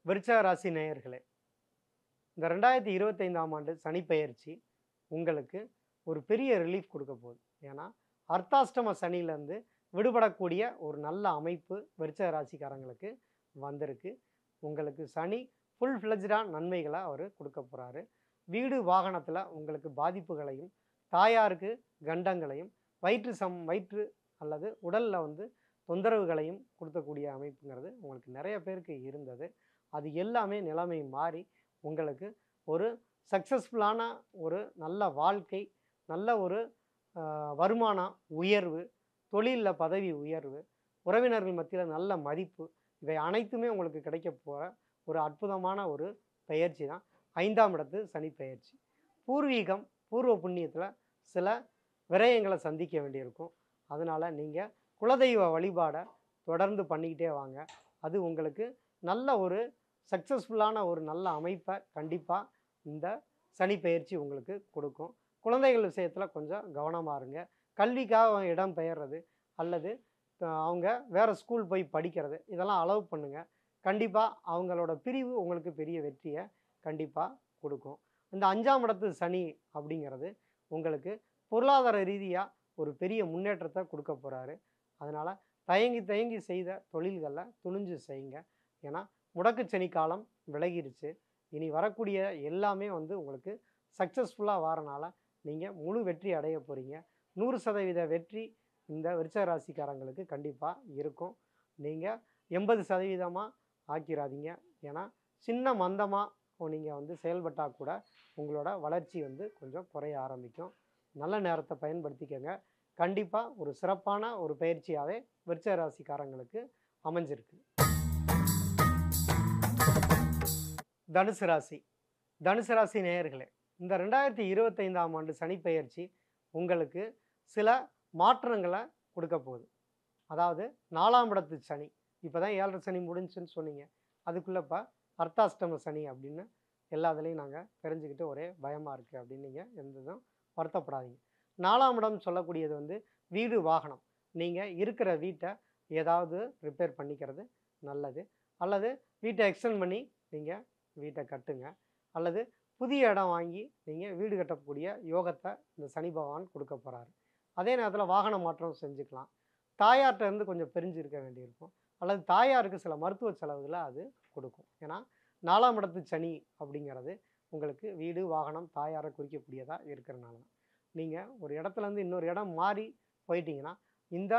விருச்சிக ராசி நேயர்களே, இந்த 2025ஆம் ஆண்டு சனிப்பெயர்ச்சி உங்களுக்கு ஒரு பெரிய ரிலீஃப் கொடுக்க போகுது. ஏன்னா அர்த்தாஷ்டம சனியிலேருந்து விடுபடக்கூடிய ஒரு நல்ல அமைப்பு விருச்சிக ராசிக்காரங்களுக்கு வந்திருக்கு. உங்களுக்கு சனி ஃபுல் ஃப்ளெஜ்டாக நன்மைகளை அவர் கொடுக்க போகிறாரு. வீடு வாகனத்தில் உங்களுக்கு பாதிப்புகளையும், தாயாருக்கு கண்டங்களையும், வயிற்று அல்லது உடலில் வந்து தொந்தரவுகளையும் கொடுக்கக்கூடிய அமைப்புங்கிறது உங்களுக்கு நிறைய பேருக்கு இருந்தது. அது எல்லாமே நிலைமை மாறி உங்களுக்கு ஒரு சக்ஸஸ்ஃபுல்லான ஒரு நல்ல வாழ்க்கை, நல்ல ஒரு வருமான உயர்வு, தொழிலில் பதவி உயர்வு, உறவினர்கள் மத்தியில் நல்ல மதிப்பு, இவை அனைத்துமே உங்களுக்கு கிடைக்க போகிற ஒரு அற்புதமான ஒரு பெயர்ச்சி தான் 5ஆம் இடத்து சனி பெயர்ச்சி. பூர்வீகம், பூர்வ புண்ணியத்தில் சில விரயங்களை சந்திக்க வேண்டியிருக்கும். அதனால் நீங்கள் குலதெய்வ வழிபாடை தொடர்ந்து பண்ணிக்கிட்டே வாங்க. அது உங்களுக்கு நல்ல ஒரு சக்ஸஸ்ஃபுல்லான ஒரு நல்ல அமைப்பை கண்டிப்பாக இந்த சனி பெயர்ச்சி உங்களுக்கு கொடுக்கும். குழந்தைகள் விஷயத்தில் கொஞ்சம் கவனமாக இருங்க. கல்விக்காக இடம் பெயர்றது அல்லது அவங்க வேறு ஸ்கூல் போய் படிக்கிறது இதெல்லாம் அலோவ் பண்ணுங்கள். கண்டிப்பாக அவங்களோட பிரிவு உங்களுக்கு பெரிய வெற்றியை கண்டிப்பாக கொடுக்கும். இந்த 5ஆம் இடத்து சனி அப்படிங்கிறது உங்களுக்கு பொருளாதார ரீதியாக ஒரு பெரிய முன்னேற்றத்தை கொடுக்க போகிறாரு. அதனால் தயங்கி செய்த தொழில்களில் துணிஞ்சு செய்யுங்க. ஏன்னா முடக்கு சனி காலம் விலகிருச்சு. இனி வரக்கூடிய எல்லாமே வந்து உங்களுக்கு சக்ஸஸ்ஃபுல்லாக வரனால நீங்கள் முழு வெற்றி அடைய போகிறீங்க. 100% வெற்றி இந்த விருச்சிக ராசிக்காரங்களுக்கு கண்டிப்பாக இருக்கும். நீங்கள் 80% ஆக்கிராதீங்க. ஏன்னா சின்ன மந்தமாக நீங்கள் வந்து செயல்பட்டால் கூட உங்களோட வளர்ச்சி வந்து கொஞ்சம் குறைய ஆரம்பிக்கும். நல்ல நேரத்தை பயன்படுத்திக்கங்க. கண்டிப்பாக ஒரு சிறப்பான ஒரு பயிற்சியாகவே விருச்சிக ராசிக்காரங்களுக்கு அமைஞ்சிருக்கு. தனுசு ராசி. தனுசு ராசி நேயர்களே, இந்த 2025ஆம் ஆண்டு சனிப்பெயர்ச்சி உங்களுக்கு சில மாற்றங்களை கொடுக்க போகுது. அதாவது 4ஆம் இடத்து சனி, இப்போ தான் 7.5 சனி முடிஞ்சுன்னு சொன்னீங்க, அதுக்குள்ளே இப்போ அர்த்தாஷ்டம சனி அப்படின்னு எல்லா இதுலேயும் நாங்கள் தெரிஞ்சுக்கிட்டு ஒரே பயமாக இருக்குது அப்படின்னு நீங்கள் எந்த இதுவும் வருத்தப்படாதீங்க. 4ஆம் இடம் சொல்லக்கூடியது வந்து வீடு வாகனம். நீங்கள் இருக்கிற வீட்டை ஏதாவது ரிப்பேர் பண்ணிக்கிறது நல்லது. அல்லது வீட்டை எக்ஸ்டெண்ட் பண்ணி நீங்கள் வீட்டை கட்டுங்க. அல்லது புதிய இடம் வாங்கி நீங்கள் வீடு கட்டக்கூடிய யோகத்தை இந்த சனி பகவான் கொடுக்க போகிறாரு. அதே நேரத்தில் வாகன மாற்றம் செஞ்சுக்கலாம். தாயார்கிட்ட இருந்து கொஞ்சம் பிரிஞ்சு இருக்க வேண்டியிருக்கும். அல்லது தாயாருக்கு சில மருத்துவ செலவுகளை அது கொடுக்கும். ஏன்னா 4ஆம் இடத்து சனி அப்படிங்கிறது உங்களுக்கு வீடு வாகனம் தாயாரை குறிக்கக்கூடியதாக இருக்கிறனால தான். நீங்கள் ஒரு இடத்துலேருந்து இன்னொரு இடம் மாறி போயிட்டீங்கன்னா இந்த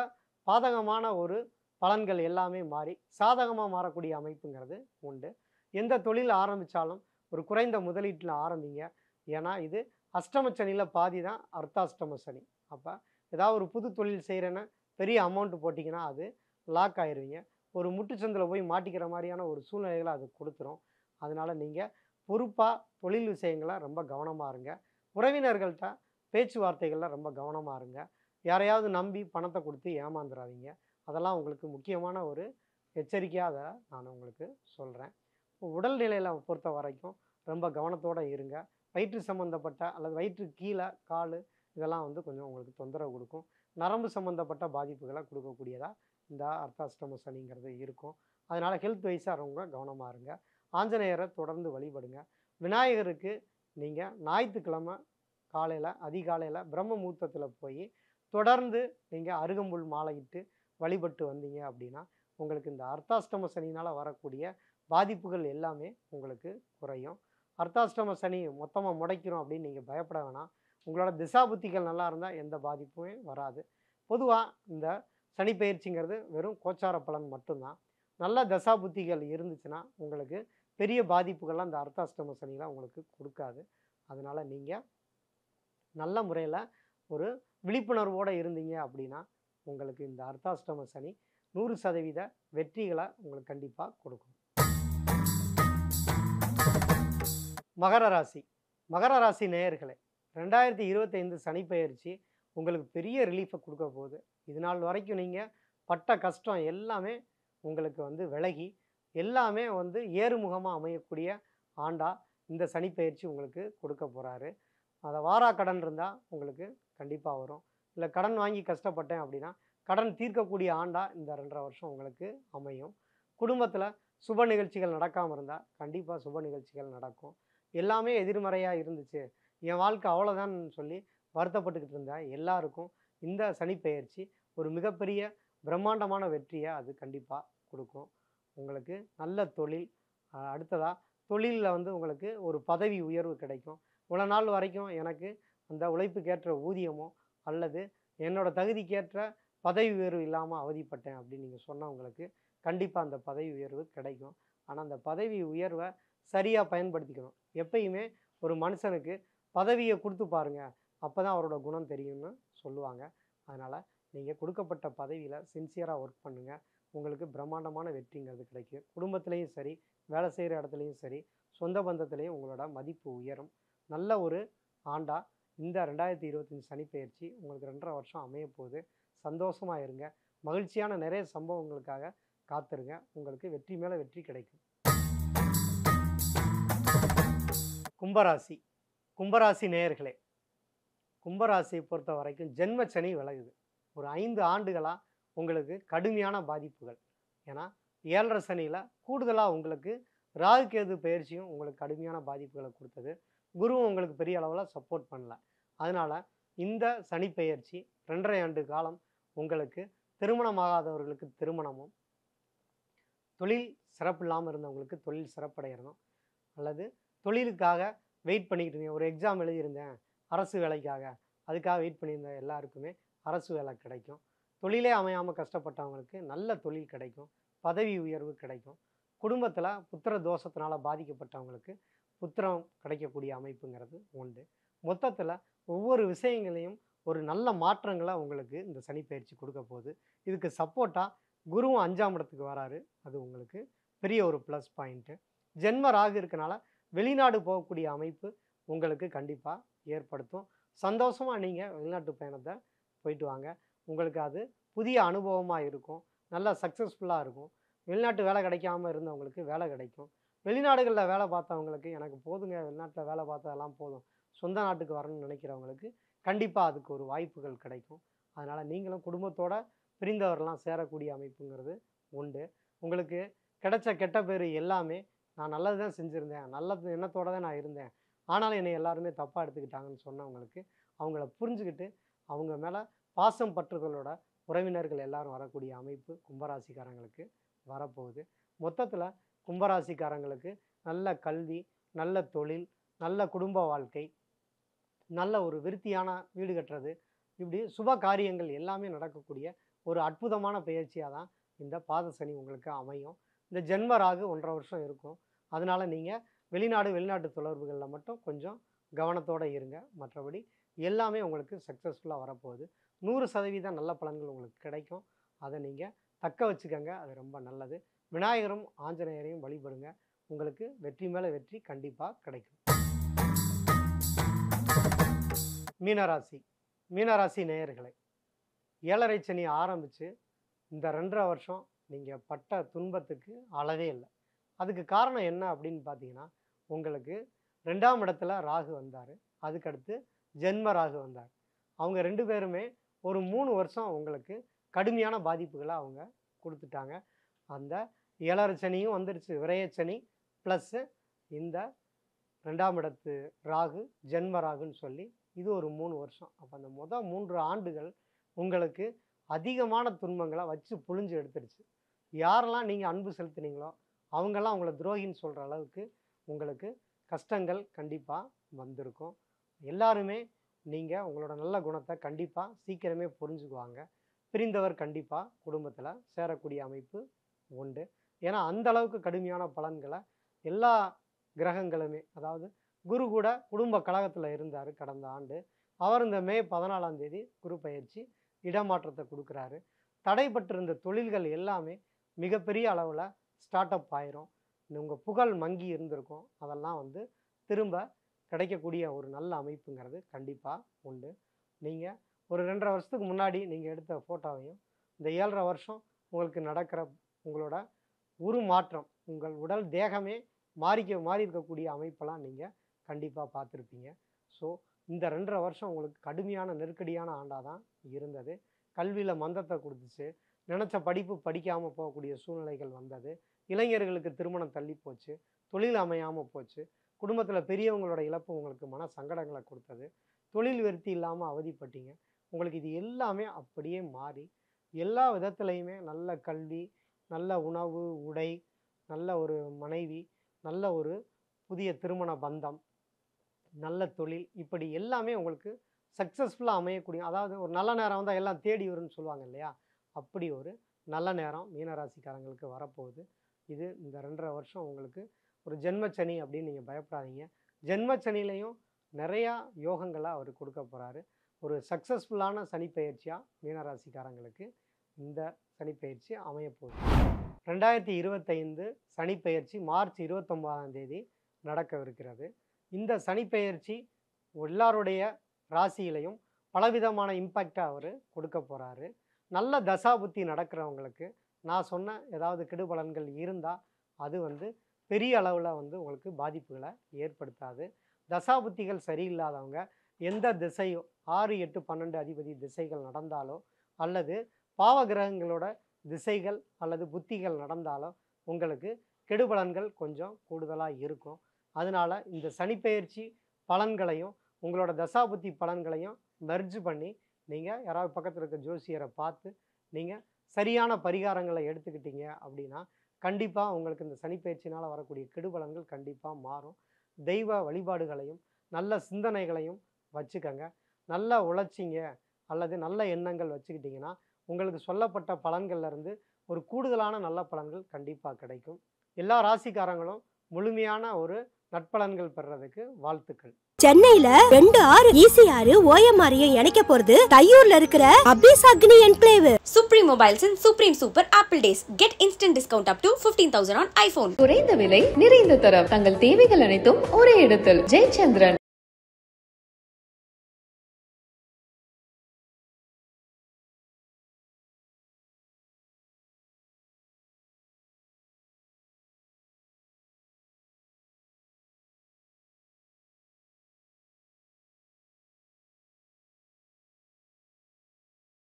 பாதகமான ஒரு பலன்கள் எல்லாமே மாறி சாதகமாக மாறக்கூடிய அமைப்புங்கிறது உண்டு. எந்த தொழில் ஆரம்பித்தாலும் ஒரு குறைந்த முதலீட்டில் ஆரம்பிங்க. ஏன்னா இது அஷ்டம சனியில் பாதி தான் அர்த்தாஷ்டம சனி. அப்போ ஏதாவது ஒரு புது தொழில் செய்கிறேன்னா பெரிய அமௌண்ட்டு போட்டிங்கன்னா அது லாக் ஆயிடுவீங்க. ஒரு முட்டுச்சந்தில் போய் மாட்டிக்கிற மாதிரியான ஒரு சூழ்நிலைகளை அது கொடுத்துரும். அதனால் நீங்கள் பொறுப்பாக தொழில் விஷயங்களை ரொம்ப கவனமாக இருங்க. உறவினர்கள்ட்ட பேச்சுவார்த்தைகளில் ரொம்ப கவனமாக இருங்க. யாரையாவது நம்பி பணத்தை கொடுத்து ஏமாந்துடாதீங்க. அதெல்லாம் உங்களுக்கு முக்கியமான ஒரு எச்சரிக்கையாக அதை நான் உங்களுக்கு சொல்கிறேன். உடல்நிலையில் பொறுத்த வரைக்கும் ரொம்ப கவனத்தோடு இருங்க. வயிற்று சம்மந்தப்பட்ட அல்லது வயிற்று கீழே கால் இதெல்லாம் வந்து கொஞ்சம் உங்களுக்கு தொந்தரவு கொடுக்கும். நரம்பு சம்மந்தப்பட்ட பாதிப்புகளை கொடுக்கக்கூடியதாக இந்த அர்த்தாஷ்டம சனிங்கிறது இருக்கும். அதனால் ஹெல்த் வைஸாக ரொம்ப கவனமாக இருங்க. ஆஞ்சநேயரை தொடர்ந்து வழிபடுங்க. விநாயகருக்கு நீங்கள் ஞாயிற்றுக்கிழமை காலையில் அதிகாலையில் பிரம்ம முகூர்த்தத்தில் போய் தொடர்ந்து நீங்கள் அருகம்புல் மாலையிட்டு வழிபட்டு வந்தீங்க அப்படின்னா உங்களுக்கு இந்த அர்த்தாஷ்டம சனினால் வரக்கூடிய பாதிப்புகள் எல்லாமே உங்களுக்கு குறையும். அர்த்தாஷ்டம சனி மொத்தமாக முடைக்கிறோம் அப்படின்னு நீங்கள் பயப்பட வேணாம். உங்களோட திசாபுத்திகள் நல்லா இருந்தால் எந்த பாதிப்புமே வராது. பொதுவாக இந்த சனி பயிற்சிங்கிறது வெறும் கோச்சார பலன் மட்டும்தான். நல்ல தசாபுத்திகள் இருந்துச்சுன்னா உங்களுக்கு பெரிய பாதிப்புகள்லாம் இந்த அர்த்தாஷ்டம சனிலாம் உங்களுக்கு கொடுக்காது. அதனால் நீங்கள் நல்ல முறையில் ஒரு விழிப்புணர்வோடு இருந்தீங்க அப்படின்னா உங்களுக்கு இந்த அர்த்தாஷ்டம சனி 100% வெற்றிகளை உங்களுக்கு கண்டிப்பாக கொடுக்கும். மகர ராசி. மகர ராசி நேயர்களே, 2025 சனிப்பெயர்ச்சி உங்களுக்கு பெரிய ரிலீஃபை கொடுக்க போகுது. இது நாள் வரைக்கும் நீங்கள் பட்ட கஷ்டம் எல்லாமே உங்களுக்கு வந்து விலகி எல்லாமே வந்து ஏறுமுகமாக அமையக்கூடிய ஆண்டா இந்த சனிப்பெயர்ச்சி உங்களுக்கு கொடுக்க போகிறாரு. அதை வாரா கடன் இருந்தால் உங்களுக்கு கண்டிப்பாக வரும். இல்லை கடன் வாங்கி கஷ்டப்பட்டேன் அப்படின்னா கடன் தீர்க்கக்கூடிய ஆண்டா இந்த 2.5 வருஷம் உங்களுக்கு அமையும். குடும்பத்தில் சுப நிகழ்ச்சிகள் நடக்காமல் இருந்தால் கண்டிப்பாக சுப நிகழ்ச்சிகள் நடக்கும். எல்லாமே எதிர்மறையாக இருந்துச்சு, என் வாழ்க்கை அவ்வளோதான்னு சொல்லி வருத்தப்பட்டுக்கிட்டு இருந்தால் எல்லாருக்கும் இந்த சனிப்பெயர்ச்சி ஒரு மிகப்பெரிய பிரம்மாண்டமான வெற்றியை அது கண்டிப்பாக கொடுக்கும். உங்களுக்கு நல்ல தொழில், அடுத்ததாக தொழிலில் வந்து உங்களுக்கு ஒரு பதவி உயர்வு கிடைக்கும். இவ்வளோ நாள் வரைக்கும் எனக்கு அந்த உழைப்புக்கேற்ற ஊதியமோ அல்லது என்னோடய தகுதிக்கேற்ற பதவி உயர்வு இல்லாமல் அவதிப்பட்டேன் அப்படின்னு நீங்கள் சொன்னவங்களுக்கு கண்டிப்பாக அந்த பதவி உயர்வு கிடைக்கும். ஆனால் அந்த பதவி உயர்வை சரியாக பயன்படுத்திக்கணும். எப்பயுமே ஒரு மனுஷனுக்கு பதவியை கொடுத்து பாருங்கள், அப்போ தான் அவரோட குணம் தெரியும்னு சொல்லுவாங்க. அதனால் நீங்கள் கொடுக்கப்பட்ட பதவியில் சின்சியராக ஒர்க் பண்ணுங்கள். உங்களுக்கு பிரம்மாண்டமான வெற்றிங்கிறது கிடைக்கும். குடும்பத்துலேயும் சரி, வேலை செய்கிற இடத்துலையும் சரி, சொந்த பந்தத்துலேயும் உங்களோட மதிப்பு உயரும். நல்ல ஒரு ஆண்டா இந்த 2025 சனிப்பெயர்ச்சி உங்களுக்கு 2.5 வருஷம் அமைய போகுது. சந்தோஷமாக இருங்க. மகிழ்ச்சியான நிறைய சம்பவங்களுக்காக காத்துருங்க. உங்களுக்கு வெற்றி மேலே வெற்றி கிடைக்கும். கும்பராசி. கும்பராசி நேயர்களே, கும்பராசியை பொறுத்த வரைக்கும் ஜென்ம சனி விலகுது. ஒரு 5 ஆண்டுகளாக உங்களுக்கு கடுமையான பாதிப்புகள். ஏன்னா 7.5 சனியில் கூடுதலாக உங்களுக்கு ராகு கேது பயிற்சியும் உங்களுக்கு கடுமையான பாதிப்புகளை கொடுத்தது. குருவும் உங்களுக்கு பெரிய அளவில் சப்போர்ட் பண்ணல. அதனால் இந்த சனி பெயர்ச்சி 2.5 ஆண்டு காலம் உங்களுக்கு திருமணமாகாதவர்களுக்கு திருமணமும், தொழில் சிறப்பு இல்லாமல் இருந்தவங்களுக்கு தொழில் சிறப்படையணும், அல்லது தொழிலுக்காக வெயிட் பண்ணிக்கிட்டு இருந்தேன், ஒரு எக்ஸாம் எழுதியிருந்தேன் அரசு வேலைக்காக, அதுக்காக வெயிட் பண்ணியிருந்த எல்லாருக்குமே அரசு வேலை கிடைக்கும். தொழிலே அமையாமல் கஷ்டப்பட்டவங்களுக்கு நல்ல தொழில் கிடைக்கும், பதவி உயர்வு கிடைக்கும். குடும்பத்தில் புத்திர தோஷத்தினால் பாதிக்கப்பட்டவங்களுக்கு புத்திரம் கிடைக்கக்கூடிய அமைப்புங்கிறது உண்டு. மொத்தத்தில் ஒவ்வொரு விஷயங்களையும் ஒரு நல்ல மாற்றங்களை உங்களுக்கு இந்த சனிப்பெயர்ச்சி கொடுக்க போகுது. இதுக்கு சப்போர்ட்டாக குருவும் 5ஆம் இடத்துக்கு வராரு. அது உங்களுக்கு பெரிய ஒரு ப்ளஸ் பாயிண்ட்டு. ஜென்ம ராகு இருக்கனால வெளிநாடு போகக்கூடிய அமைப்பு உங்களுக்கு கண்டிப்பாக ஏற்படுத்தும். சந்தோஷமாக நீங்கள் வெளிநாட்டு பயணத்தை போயிட்டு வாங்க. உங்களுக்கு அது புதிய அனுபவமாக இருக்கும், நல்லா சக்ஸஸ்ஃபுல்லாக இருக்கும். வெளிநாட்டு வேலை கிடைக்காமல் இருந்தவங்களுக்கு வேலை கிடைக்கும். வெளிநாடுகளில் வேலை பார்த்தவங்களுக்கு எனக்கு போதுங்க, வெளிநாட்டில் வேலை பார்த்ததெல்லாம் போதும், சொந்த நாட்டுக்கு வரணும்னு நினைக்கிறவங்களுக்கு கண்டிப்பாக அதுக்கு ஒரு வாய்ப்புகள் கிடைக்கும். அதனால் நீங்களும் குடும்பத்தோட பிரிந்தவரெல்லாம் சேரக்கூடிய அமைப்புங்கிறது உண்டு. உங்களுக்கு கிடைச்ச கெட்ட பேர் எல்லாமே நான் நல்லது தான் செஞ்சுருந்தேன், நல்ல எண்ணத்தோடு தான் நான் இருந்தேன், ஆனாலும் என்னை எல்லாருமே தப்பாக எடுத்துக்கிட்டாங்கன்னு சொன்னவங்களுக்கு அவங்கள புரிஞ்சுக்கிட்டு அவங்க மேலே பாசம் பற்றுதலோட உறவினர்கள் எல்லாரும் வரக்கூடிய அமைப்பு கும்பராசிக்காரங்களுக்கு வரப்போகுது. மொத்தத்தில் கும்பராசிக்காரங்களுக்கு நல்ல கல்வி, நல்ல தொழில், நல்ல குடும்ப வாழ்க்கை, நல்ல ஒரு விருத்தியான வீடு கட்டுறது, இப்படி சுப காரியங்கள் எல்லாமே நடக்கக்கூடிய ஒரு அற்புதமான பயிற்சியாக தான் இந்த பாத சனி உங்களுக்கு அமையும். இந்த ஜென்ம ராகு 1.5 வருஷம் இருக்கும். அதனால் நீங்கள் வெளிநாட்டு தொடர்புகளில் மட்டும் கொஞ்சம் கவனத்தோடு இருங்க. மற்றபடி எல்லாமே உங்களுக்கு சக்ஸஸ்ஃபுல்லாக வரப்போகுது. 100% நல்ல பலன்கள் உங்களுக்கு கிடைக்கும். அதை நீங்கள் தக்க வச்சுக்கோங்க, அது ரொம்ப நல்லது. விநாயகரும் ஆஞ்சநேயரையும் வழிபடுங்க. உங்களுக்கு வெற்றி மேலே வெற்றி கண்டிப்பாக கிடைக்கும். மீனராசி நேயர்களை, 7.5 சனி ஆரம்பித்து இந்த 2.5 வருஷம் நீங்கள் பட்ட துன்பத்துக்கு அளவே இல்லை. அதுக்கு காரணம் என்ன அப்படின்னு பார்த்தீங்கன்னா, உங்களுக்கு 2ஆம் இடத்துல ராகு வந்தார், அதுக்கடுத்து ஜென்ம ராகு வந்தார். அவங்க 2 பேருமே ஒரு 3 வருஷம் உங்களுக்கு கடுமையான பாதிப்புகளை அவங்க கொடுத்துட்டாங்க. அந்த 7.5 சனியும் வந்துருச்சு, விரயச்சனி ப்ளஸ்ஸு இந்த 2ஆம் இடத்து ராகு ஜென்ம ராகுன்னு சொல்லி இது ஒரு 3 வருஷம். அப்போ அந்த 3 ஆண்டுகள் உங்களுக்கு அதிகமான துன்பங்களை வச்சு புழிஞ்சு எடுத்துருச்சு. யாரெல்லாம் நீங்கள் அன்பு செலுத்துனீங்களோ அவங்கெல்லாம் உங்களை துரோகின்னு சொல்கிற அளவுக்கு உங்களுக்கு கஷ்டங்கள் கண்டிப்பாக வந்திருக்கும். எல்லாருமே நீங்கள் உங்களோட நல்ல குணத்தை கண்டிப்பாக சீக்கிரமே புரிஞ்சுக்குவாங்க. பிரிந்தவர் கண்டிப்பாக குடும்பத்தில் சேரக்கூடிய அமைப்பு உண்டு. ஏன்னா அந்த அளவுக்கு கடுமையான பலன்களை எல்லா கிரகங்களுமே, அதாவது குரு கூட குடும்ப கழகத்தில் இருந்தார் கடந்த ஆண்டு. அவர் இந்த மே 14ஆம் தேதி குரு பயிற்சி இடமாற்றத்தை கொடுக்குறாரு. தடைப்பட்டிருந்த தொழில்கள் எல்லாமே மிகப்பெரிய அளவில் ஸ்டார்ட் அப் ஆயிரும். உங்கள் புகழ் மங்கி இருந்திருக்கும், அதெல்லாம் வந்து திரும்ப கிடைக்கக்கூடிய ஒரு நல்ல அமைப்புங்கிறது கண்டிப்பாக உண்டு. நீங்கள் ஒரு 2.5 வருஷத்துக்கு முன்னாடி நீங்கள் எடுத்த ஃபோட்டோவையும் இந்த 7.5 வருஷம் உங்களுக்கு நடக்கிற உங்களோட உருமாற்றம், உங்கள் உடல் தேகமே மாறி இருக்கக்கூடிய அமைப்பெல்லாம் நீங்கள் கண்டிப்பாக பார்த்துருப்பீங்க. ஸோ இந்த 2.5 வருஷம் உங்களுக்கு கடுமையான நெருக்கடியான ஆண்டாக தான் இருந்தது. கல்வியில் மந்தத்தை கொடுத்துச்சு, நினச்ச படிப்பு படிக்காமல் போகக்கூடிய சூழ்நிலைகள் வந்தது. இளைஞர்களுக்கு திருமணம் தள்ளி போச்சு, தொழில் அமையாமல் போச்சு, குடும்பத்தில் பெரியவங்களோட இழப்பு உங்களுக்கு மன சங்கடங்களை கொடுத்தது, தொழில் விருத்தி இல்லாமல் அவதிப்பட்டீங்க. உங்களுக்கு இது எல்லாமே அப்படியே மாறி எல்லா விதத்துலையுமே நல்ல கல்வி, நல்ல உணவு, உடை, நல்ல ஒரு மனைவி, நல்ல ஒரு புதிய திருமண பந்தம், நல்ல தொழில், இப்படி எல்லாமே உங்களுக்கு சக்ஸஸ்ஃபுல்லாக அமையக்கூடிய, அதாவது ஒரு நல்ல நேரம் வந்தால் எல்லாம் தேடி வரும்னு சொல்லுவாங்க இல்லையா, அப்படி ஒரு நல்ல நேரம் மீனராசிக்காரங்களுக்கு வரப்போகுது. இது இந்த 2.5 வருஷம் உங்களுக்கு ஒரு ஜென்மச்சனி அப்படின்னு நீங்கள் பயப்படாதீங்க. ஜென்மச்சனிலையும் நிறையா யோகங்களை அவர் கொடுக்க போகிறாரு. ஒரு சக்ஸஸ்ஃபுல்லான சனிப்பெயர்ச்சியாக மீனராசிக்காரங்களுக்கு இந்த சனிப்பெயர்ச்சி அமையப்போகுது. 2025 சனிப்பெயர்ச்சி மார்ச் 29ஆம் தேதி நடக்கவிருக்கிறது. இந்த சனிப்பெயர்ச்சி எல்லாருடைய ராசியிலையும் பலவிதமான இம்பேக்டை அவர் கொடுக்க போகிறாரு. நல்ல தசாபுத்தி நடக்கிறவங்களுக்கு நான் சொன்ன ஏதாவது கெடுபலன்கள் இருந்தால் அது வந்து பெரிய அளவில் வந்து உங்களுக்கு பாதிப்புகளை ஏற்படுத்தாது. தசாபுத்திகள் சரியில்லாதவங்க எந்த திசையோ 6, 8, 12 அதிபதி திசைகள் நடந்தாலோ அல்லது பாவகிரகங்களோட திசைகள் அல்லது புத்திகள் நடந்தாலோ உங்களுக்கு கெடுபலன்கள் கொஞ்சம் கூடுதலாக இருக்கும். அதனால் இந்த சனிப்பெயர்ச்சி பலன்களையும் உங்களோட தசாபுத்தி பலன்களையும் மெர்ஜ் பண்ணி நீங்கள் யாராவது பக்கத்தில் இருக்க ஜோசியரை பார்த்து நீங்கள் சரியான பரிகாரங்களை எடுத்துக்கிட்டீங்க அப்படின்னா கண்டிப்பாக உங்களுக்கு இந்த சனிப்பெயர்ச்சினால் வரக்கூடிய கெடுபலன்கள் கண்டிப்பாக மாறும். தெய்வ வழிபாடுகளையும் நல்ல சிந்தனைகளையும் வச்சுக்கோங்க. நல்லா உழைச்சிங்க அல்லது நல்ல எண்ணங்கள் வச்சுக்கிட்டிங்கன்னா உங்களுக்கு சொல்லப்பட்ட பலன்கள்ல இருந்து ஒரு கூடுதலான நல்ல பலன்கள் கண்டிப்பாக கிடைக்கும். எல்லா ராசிக்காரங்களும் முழுமையான ஒரு நட்பலன்கள் பெறறதுக்கு வாழ்த்துக்கள். சென்னையில 2 ஆறு ஈசி ஆறு ஓஎம்ஆரையும் இணைக்க போறது தையூர்ல இருக்கிற அபிஸ் அக்னி enclave. Supreme Mobiles and Supreme Super Apple Days. Get instant discount up to 15,000 on iPhone. குறைந்த விலை நிறைந்த தரம் தங்கள் தேவைகள் அனைத்தும் ஒரே இடத்தில் ஜெயச்சந்திரன்.